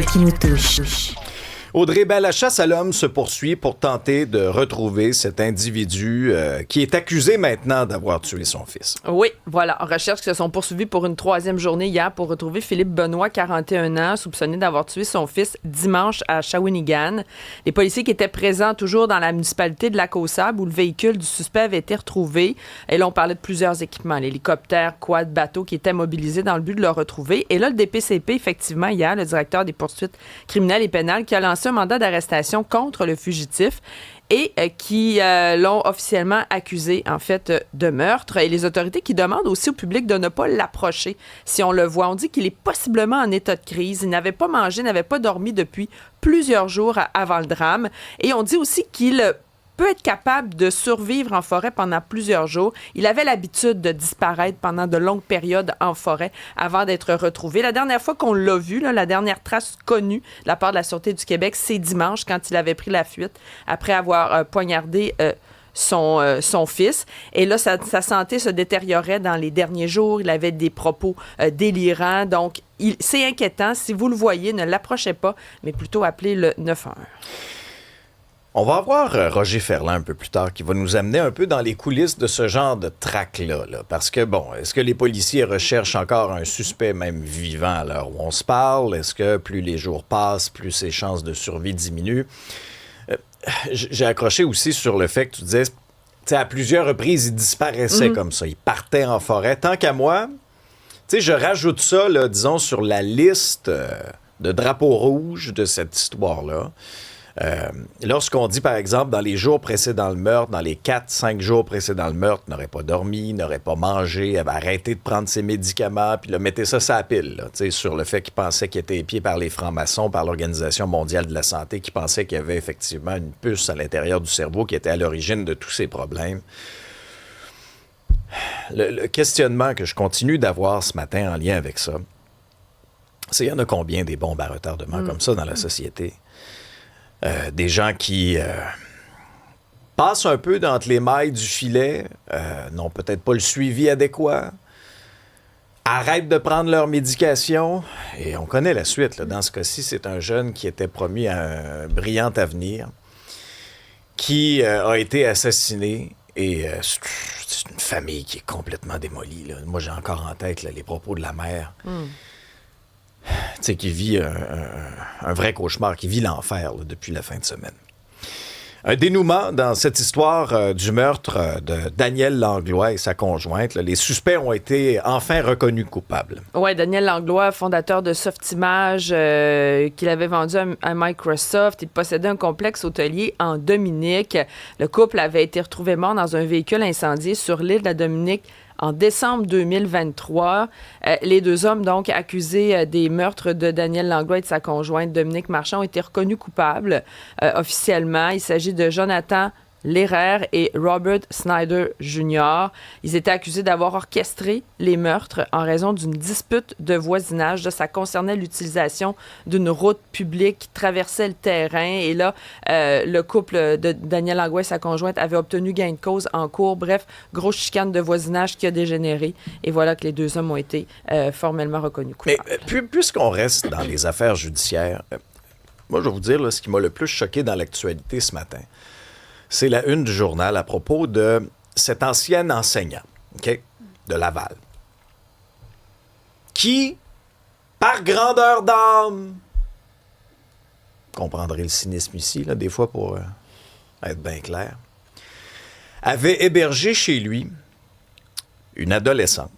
qui nous touche. Audrey, la chasse à l'homme se poursuit pour tenter de retrouver cet individu qui est accusé maintenant d'avoir tué son fils. Oui, voilà. Recherches qui se sont poursuivies pour une 3e journée hier pour retrouver Philippe Benoît, 41 ans, soupçonné d'avoir tué son fils dimanche à Shawinigan. Les policiers qui étaient présents toujours dans la municipalité de Lac-aux-Sables où le véhicule du suspect avait été retrouvé. Et là, on parlait de plusieurs équipements, l'hélicoptère, quad, bateau qui étaient mobilisés dans le but de le retrouver. Et là, le DPCP, effectivement, hier, le directeur des poursuites criminelles et pénales, qui a lancé un mandat d'arrestation contre le fugitif et qui l'ont officiellement accusé, en fait, de meurtre. Et les autorités qui demandent aussi au public de ne pas l'approcher si on le voit. On dit qu'il est possiblement en état de crise. Il n'avait pas mangé, n'avait pas dormi depuis plusieurs jours avant le drame. Et on dit aussi qu'il peut être capable de survivre en forêt pendant plusieurs jours. Il avait l'habitude de disparaître pendant de longues périodes en forêt avant d'être retrouvé. La dernière fois qu'on l'a vu, la dernière trace connue de la part de la Sûreté du Québec, c'est dimanche quand il avait pris la fuite après avoir poignardé son fils. Et là, sa santé se détériorait dans les derniers jours. Il avait des propos délirants. Donc, c'est inquiétant. Si vous le voyez, ne l'approchez pas, mais plutôt appelez le 911. On va avoir Roger Ferland un peu plus tard qui va nous amener un peu dans les coulisses de ce genre de traque-là. Parce que, est-ce que les policiers recherchent encore un suspect même vivant à l'heure où on se parle? Est-ce que plus les jours passent, plus ses chances de survie diminuent? J'ai accroché aussi sur le fait que tu disais, à plusieurs reprises, il disparaissait comme ça. Il partait en forêt. Tant qu'à moi, je rajoute ça, là, disons, sur la liste de drapeaux rouges de cette histoire-là. Lorsqu'on dit, par exemple, dans les jours précédant le meurtre, dans les 4-5 jours précédant le meurtre, n'aurait pas dormi, n'aurait pas mangé, avait arrêté de prendre ses médicaments, puis là, mettez ça sur la pile, là, sur le fait qu'il pensait qu'il était épié par les francs-maçons, par l'Organisation mondiale de la santé, qui pensait qu'il y avait effectivement une puce à l'intérieur du cerveau qui était à l'origine de tous ces problèmes. Le questionnement que je continue d'avoir ce matin en lien avec ça, c'est il y en a combien des bombes à retardement comme ça dans la société? Des gens qui passent un peu entre les mailles du filet, n'ont peut-être pas le suivi adéquat, arrêtent de prendre leur médication, et on connaît la suite. Là. Dans ce cas-ci, c'est un jeune qui était promis à un brillant avenir, qui a été assassiné, et c'est une famille qui est complètement démolie. Là. Moi, j'ai encore en tête là, les propos de la mère. Qui vit un vrai cauchemar, qui vit l'enfer là, depuis la fin de semaine. Un dénouement dans cette histoire du meurtre de Daniel Langlois et sa conjointe. Là, les suspects ont été enfin reconnus coupables. Oui, Daniel Langlois, fondateur de Softimage, qu'il avait vendu à Microsoft. Il possédait un complexe hôtelier en Dominique. Le couple avait été retrouvé mort dans un véhicule incendié sur l'île de la Dominique en décembre 2023. Les deux hommes, donc, accusés des meurtres de Daniel Langlois et de sa conjointe Dominique Marchand, ont été reconnus coupables officiellement. Il s'agit de Jonathan Lehrer et Robert Snyder Jr. Ils étaient accusés d'avoir orchestré les meurtres en raison d'une dispute de voisinage. Là, ça concernait l'utilisation d'une route publique qui traversait le terrain. Et là, le couple de Daniel Langlois et sa conjointe avait obtenu gain de cause en cours. Bref, grosse chicane de voisinage qui a dégénéré. Et voilà que les deux hommes ont été formellement reconnus coupables. Mais puisqu'on reste dans les affaires judiciaires, moi, je vais vous dire là, ce qui m'a le plus choqué dans l'actualité ce matin. C'est la une du journal à propos de cet ancien enseignant, de Laval, qui, par grandeur d'âme, comprendrez le cynisme ici, là, des fois pour être bien clair, avait hébergé chez lui une adolescente.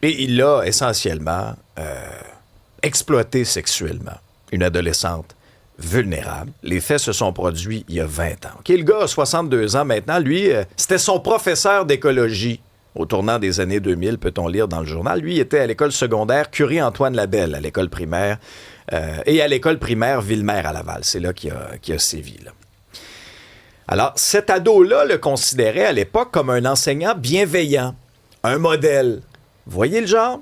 Et il l'a essentiellement exploitée sexuellement, une adolescente vulnérable. Les faits se sont produits il y a 20 ans. Le gars a 62 ans maintenant. Lui, c'était son professeur d'écologie au tournant des années 2000, peut-on lire dans le journal. Lui, il était à l'école secondaire Curie-Antoine-Labelle, à l'école primaire, et à l'école primaire Ville-Mère à Laval. C'est là qu'il a sévi. Là. Alors, cet ado-là le considérait à l'époque comme un enseignant bienveillant, un modèle. Vous voyez le genre?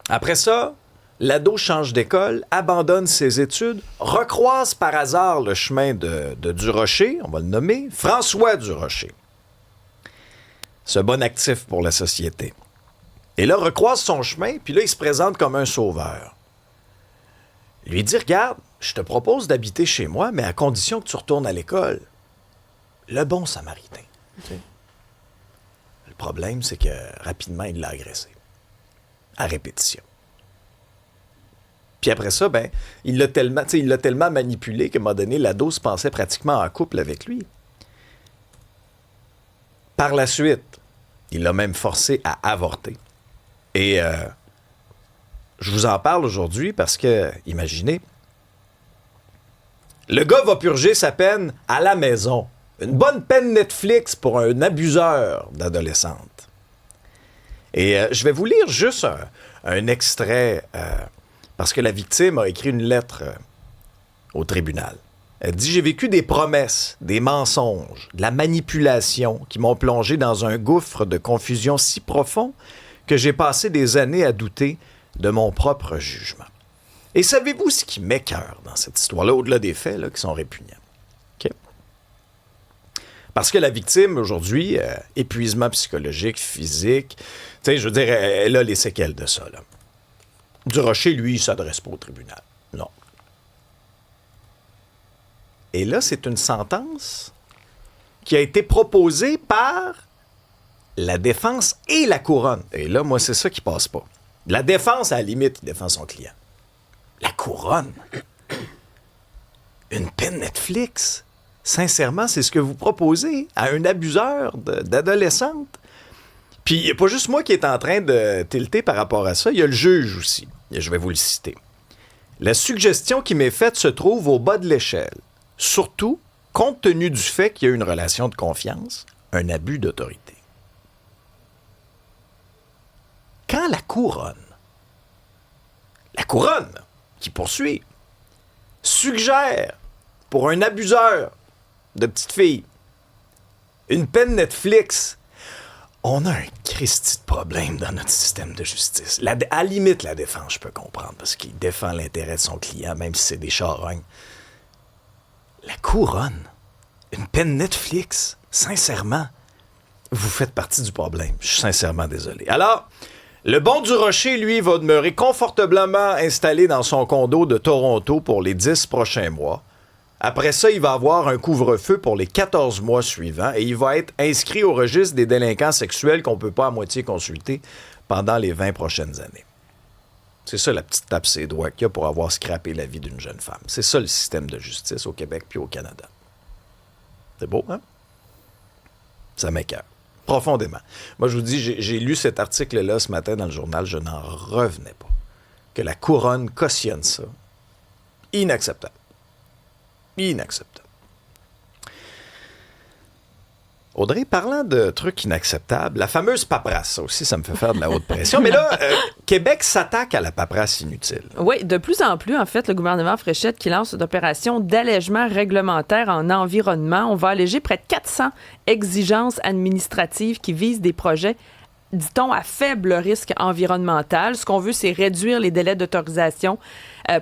Après ça, l'ado change d'école, abandonne ses études, recroise par hasard le chemin de Durocher, on va le nommer, François Durocher. Ce bon actif pour la société. Et là, recroise son chemin, puis là, il se présente comme un sauveur. Il lui dit, regarde, je te propose d'habiter chez moi, mais à condition que tu retournes à l'école. Le bon samaritain. Tu sais. Le problème, c'est que rapidement, il l'a agressé. À répétition. Puis après ça, ben, il l'a tellement manipulé qu'à un moment donné, l'ado se pensait pratiquement en couple avec lui. Par la suite, il l'a même forcé à avorter. Et je vous en parle aujourd'hui parce que, imaginez, le gars va purger sa peine à la maison. Une bonne peine Netflix pour un abuseur d'adolescente. Et je vais vous lire juste un extrait, parce que la victime a écrit une lettre au tribunal. Elle dit « J'ai vécu des promesses, des mensonges, de la manipulation qui m'ont plongé dans un gouffre de confusion si profond que j'ai passé des années à douter de mon propre jugement. » Et savez-vous ce qui m'écoeure dans cette histoire-là, au-delà des faits là, qui sont répugnants? Okay? Parce que la victime, aujourd'hui, épuisement psychologique, physique, tu sais, je veux dire, elle a les séquelles de ça. Là. Durocher, lui, il ne s'adresse pas au tribunal. Non. Et là, c'est une sentence qui a été proposée par la défense et la couronne. Et là, moi, c'est ça qui passe pas. La défense, à la limite, il défend son client. La couronne. Une peine Netflix. Sincèrement, c'est ce que vous proposez à un abuseur d'adolescente. Puis, il n'y a pas juste moi qui est en train de tilter par rapport à ça. Il y a le juge aussi. Et je vais vous le citer. La suggestion qui m'est faite se trouve au bas de l'échelle. Surtout, compte tenu du fait qu'il y a une relation de confiance, un abus d'autorité. Quand la couronne qui poursuit, suggère pour un abuseur de petite fille une peine Netflix, on a un Christi de problème dans notre système de justice. À la limite, la défense, je peux comprendre, parce qu'il défend l'intérêt de son client, même si c'est des charognes. La couronne, une peine Netflix, sincèrement, vous faites partie du problème. Je suis sincèrement désolé. Alors, le bon Durocher, lui, va demeurer confortablement installé dans son condo de Toronto pour les 10 prochains mois. Après ça, il va avoir un couvre-feu pour les 14 mois suivants et il va être inscrit au registre des délinquants sexuels qu'on ne peut pas à moitié consulter pendant les 20 prochaines années. C'est ça la petite tape ses doigts qu'il y a pour avoir scrappé la vie d'une jeune femme. C'est ça le système de justice au Québec puis au Canada. C'est beau, hein? Ça m'écoeure. Profondément. Moi, je vous dis, j'ai lu cet article-là ce matin dans le journal, je n'en revenais pas. Que la couronne cautionne ça. Inacceptable. Inacceptable. Audrey, parlant de trucs inacceptables, la fameuse paperasse, ça aussi, ça me fait faire de la haute pression. Mais là, Québec s'attaque à la paperasse inutile. Oui, de plus en plus, en fait, le gouvernement Fréchette qui lance une opération d'allègement réglementaire en environnement. On va alléger près de 400 exigences administratives qui visent des projets, dit-on, à faible risque environnemental. Ce qu'on veut, c'est réduire les délais d'autorisation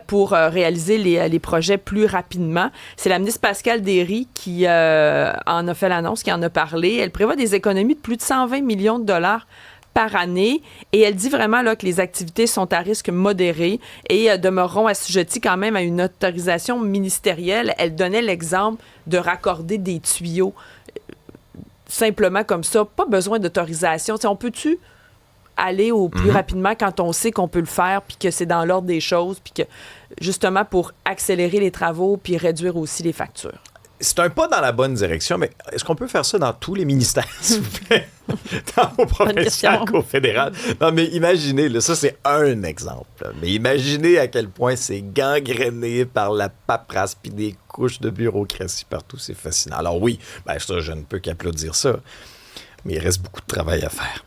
pour réaliser les projets plus rapidement. C'est la ministre Pascale Derry qui en a fait l'annonce, qui en a parlé. Elle prévoit des économies de plus de 120 millions de dollars par année et elle dit vraiment là, que les activités sont à risque modéré et demeureront assujetties quand même à une autorisation ministérielle. Elle donnait l'exemple de raccorder des tuyaux simplement comme ça, pas besoin d'autorisation. T'sais, on peut-tu aller au plus rapidement quand on sait qu'on peut le faire puis que c'est dans l'ordre des choses puis que justement pour accélérer les travaux puis réduire aussi les factures? C'est un pas dans la bonne direction, mais est-ce qu'on peut faire ça dans tous les ministères, s'il vous plaît? Tant au provincial qu'au fédéral. Non, mais imaginez, là, ça c'est un exemple. Là, mais imaginez à quel point c'est gangréné par la paperasse puis des couches de bureaucratie partout. C'est fascinant. Alors oui, ben ça, je ne peux qu'applaudir ça. Mais il reste beaucoup de travail à faire.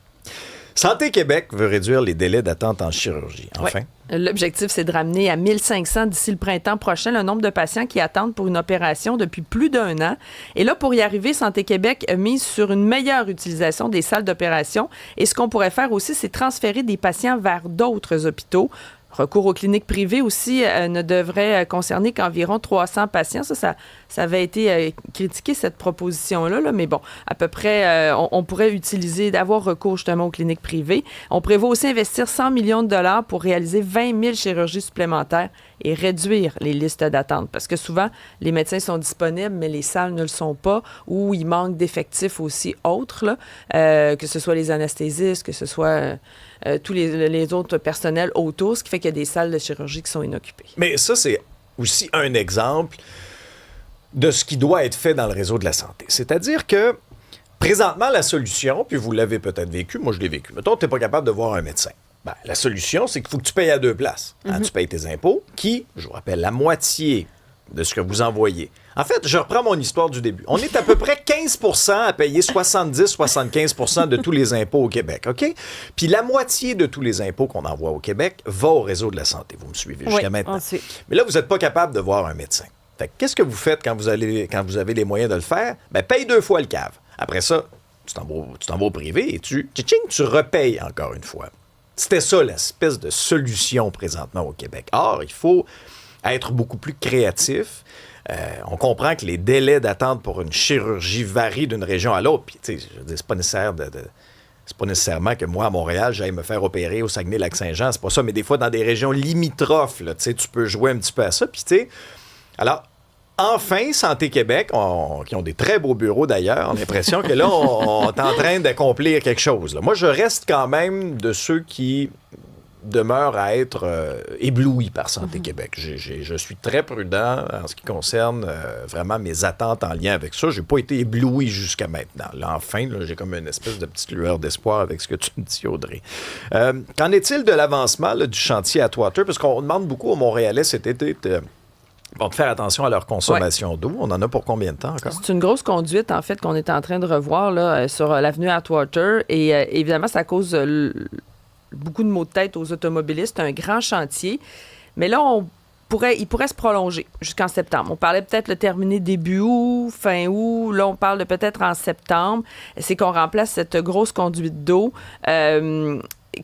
Santé Québec veut réduire les délais d'attente en chirurgie. Enfin. Ouais. L'objectif, c'est de ramener à 1500 d'ici le printemps prochain le nombre de patients qui attendent pour une opération depuis plus d'1 an. Et là, pour y arriver, Santé Québec mise sur une meilleure utilisation des salles d'opération. Et ce qu'on pourrait faire aussi, c'est transférer des patients vers d'autres hôpitaux. Recours aux cliniques privées aussi ne devrait concerner qu'environ 300 patients. Ça avait été critiqué, cette proposition-là, là, mais bon, à peu près, on pourrait d'avoir recours justement aux cliniques privées. On prévoit aussi investir 100 millions de dollars pour réaliser 20 000 chirurgies supplémentaires et réduire les listes d'attente. Parce que souvent, les médecins sont disponibles, mais les salles ne le sont pas, ou il manque d'effectifs aussi autres, là, que ce soit les anesthésistes, que ce soit tous les autres personnels autour, ce qui fait qu'il y a des salles de chirurgie qui sont inoccupées. Mais ça, c'est aussi un exemple de ce qui doit être fait dans le réseau de la santé. C'est-à-dire que, présentement, la solution, puis vous l'avez peut-être vécu, moi je l'ai vécu, mettons, tu n'es pas capable de voir un médecin. Ben, la solution, c'est qu'il faut que tu payes à 2 places. Tu payes tes impôts, qui, je vous rappelle, la moitié de ce que vous envoyez. En fait, je reprends mon histoire du début. On est à peu près 15 % à payer 70-75 % de tous les impôts au Québec, OK? Puis la moitié de tous les impôts qu'on envoie au Québec va au réseau de la santé. Vous me suivez jusqu'à maintenant. Mais là, vous n'êtes pas capable de voir un médecin. Fait que qu'est-ce que vous faites quand vous avez les moyens de le faire? Ben, paye 2 fois le CAV. Après ça, tu t'en vas au privé et tu repayes encore une fois. C'était ça l'espèce de solution présentement au Québec. Or, il faut être beaucoup plus créatif. On comprend que les délais d'attente pour une chirurgie varient d'une région à l'autre. Puis, tu sais, je veux dire, c'est pas nécessaire c'est pas nécessairement que moi, à Montréal, j'aille me faire opérer au Saguenay-Lac-Saint-Jean. C'est pas ça. Mais des fois, dans des régions limitrophes, là, tu sais, tu peux jouer un petit peu à ça. Puis, tu sais, alors, enfin, Santé Québec, qui ont des très beaux bureaux d'ailleurs, on a l'impression que là, on est en train d'accomplir quelque chose. Là. Moi, je reste quand même de ceux qui demeurent à être éblouis par Santé Québec. Je suis très prudent en ce qui concerne vraiment mes attentes en lien avec ça. Je n'ai pas été ébloui jusqu'à maintenant. Là, enfin, là, j'ai comme une espèce de petite lueur d'espoir avec ce que tu me dis, Audrey. Qu'en est-il de l'avancement là, du chantier Atwater? Parce qu'on demande beaucoup aux Montréalais cet été de faire attention à leur consommation d'eau. On en a pour combien de temps encore? C'est une grosse conduite, en fait, qu'on est en train de revoir là, sur l'avenue Atwater. Et évidemment, ça cause beaucoup de maux de tête aux automobilistes. C'est un grand chantier. Mais là, il pourrait se prolonger jusqu'en septembre. On parlait peut-être le terminer début août, fin août. Là, on parle de peut-être en septembre. C'est qu'on remplace cette grosse conduite d'eau.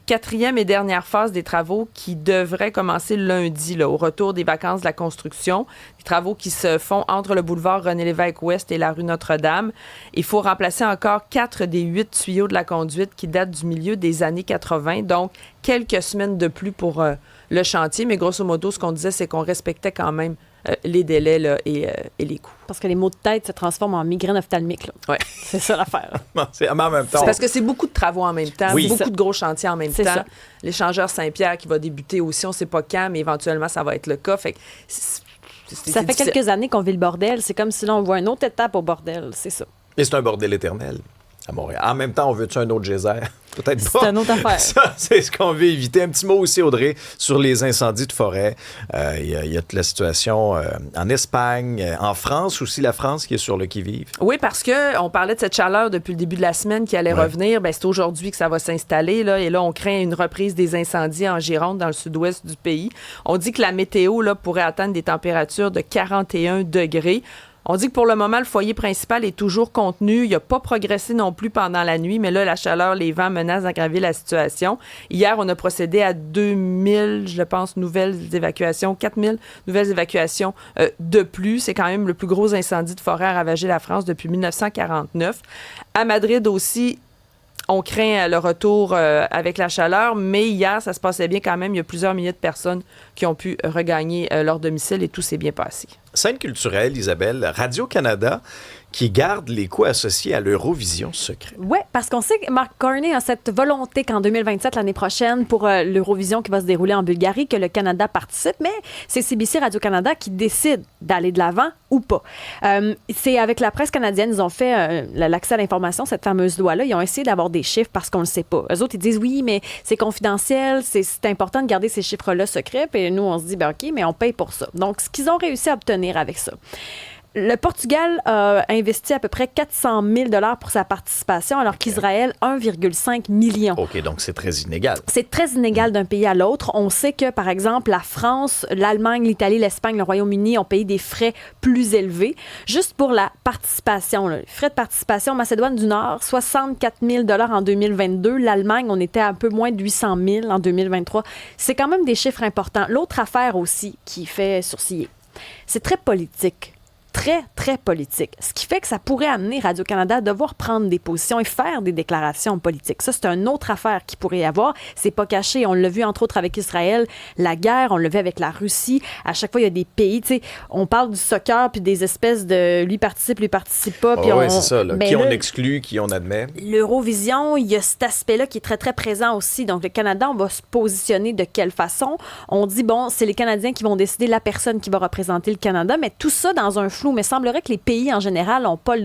4e et dernière phase des travaux qui devraient commencer lundi, là, au retour des vacances de la construction. Des travaux qui se font entre le boulevard René-Lévesque-Ouest et la rue Notre-Dame. Il faut remplacer encore 4 des 8 tuyaux de la conduite qui datent du milieu des années 80. Donc, quelques semaines de plus pour le chantier. Mais grosso modo, ce qu'on disait, c'est qu'on respectait quand même les délais là, et les coûts. Parce que les maux de tête se transforment en migraine ophtalmique. Oui. C'est ça l'affaire. C'est en même temps. C'est parce que c'est beaucoup de travaux en même temps, oui. beaucoup de gros chantiers en même temps. Ça. L'échangeur Saint-Pierre qui va débuter aussi, on ne sait pas quand, mais éventuellement, ça va être le cas. Fait que ça fait quelques années qu'on vit le bordel. C'est comme si là, on voit une autre étape au bordel. C'est ça. Et c'est un bordel éternel à Montréal. En même temps, on veut-tu un autre geyser? Peut-être pas. C'est une autre affaire. Ça, c'est ce qu'on veut éviter. Un petit mot aussi, Audrey, sur les incendies de forêt. Il y a toute la situation en Espagne, en France aussi, la France qui est sur le qui-vive. Oui, parce qu'on parlait de cette chaleur depuis le début de la semaine qui allait revenir. Bien, c'est aujourd'hui que ça va s'installer. Là, et là, on craint une reprise des incendies en Gironde, dans le sud-ouest du pays. On dit que la météo là, pourrait atteindre des températures de 41 degrés. On dit que pour le moment, le foyer principal est toujours contenu. Il n'a pas progressé non plus pendant la nuit, mais là, la chaleur, les vents menacent d'aggraver la situation. Hier, on a procédé à 2000, je pense, nouvelles évacuations, 4000 nouvelles évacuations de plus. C'est quand même le plus gros incendie de forêt à ravager la France depuis 1949. À Madrid aussi, on craint le retour avec la chaleur, mais hier, ça se passait bien quand même. Il y a plusieurs milliers de personnes qui ont pu regagner leur domicile et tout s'est bien passé. Scène culturelle, Isabelle, Radio-Canada qui garde les coûts associés à l'Eurovision secret. Oui, parce qu'on sait que Mark Carney a cette volonté qu'en 2027, l'année prochaine, pour l'Eurovision qui va se dérouler en Bulgarie, que le Canada participe, mais c'est CBC Radio-Canada qui décide d'aller de l'avant ou pas. C'est avec la presse canadienne, ils ont fait l'accès à l'information, cette fameuse loi-là, ils ont essayé d'avoir des chiffres parce qu'on ne le sait pas. Eux autres, ils disent oui, mais c'est confidentiel, c'est important de garder ces chiffres-là secrets, puis nous, on se dit, ben OK, mais on paye pour ça. Donc, ce qu'ils ont réussi à obtenir avec ça, Le Portugal a investi à peu près 400 000 $ pour sa participation, alors qu'Israël, 1,5 million. OK, donc c'est très inégal. C'est très inégal d'un pays à l'autre. On sait que, par exemple, la France, l'Allemagne, l'Italie, l'Espagne, le Royaume-Uni ont payé des frais plus élevés. Juste pour la participation, là. Les frais de participation, Macédoine du Nord, 64 000 $ en 2022. L'Allemagne, on était à un peu moins de 800 000 en 2023. C'est quand même des chiffres importants. L'autre affaire aussi qui fait sourciller, c'est très politique. Très, très politique. Ce qui fait que ça pourrait amener Radio-Canada à devoir prendre des positions et faire des déclarations politiques. Ça, c'est une autre affaire qui pourrait y avoir. C'est pas caché. On l'a vu, entre autres, avec Israël. La guerre, on l'a vu avec la Russie. À chaque fois, il y a des pays, tu sais, on parle du soccer puis des espèces de lui participe pas. Puis Oui, c'est ça. Là. Ben Qui on là, exclut, qui on admet. L'Eurovision, il y a cet aspect-là qui est très, très présent aussi. Donc, le Canada, on va se positionner de quelle façon? On dit, bon, c'est les Canadiens qui vont décider la personne qui va représenter le Canada, mais tout ça dans un flou. Mais il semblerait que les pays, en général, n'ont pas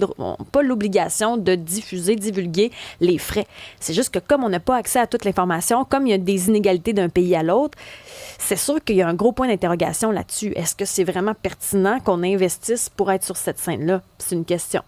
l'obligation de divulguer les frais. C'est juste que comme on n'a pas accès à toute l'information, comme il y a des inégalités d'un pays à l'autre, c'est sûr qu'il y a un gros point d'interrogation là-dessus. Est-ce que c'est vraiment pertinent qu'on investisse pour être sur cette scène-là? C'est une question.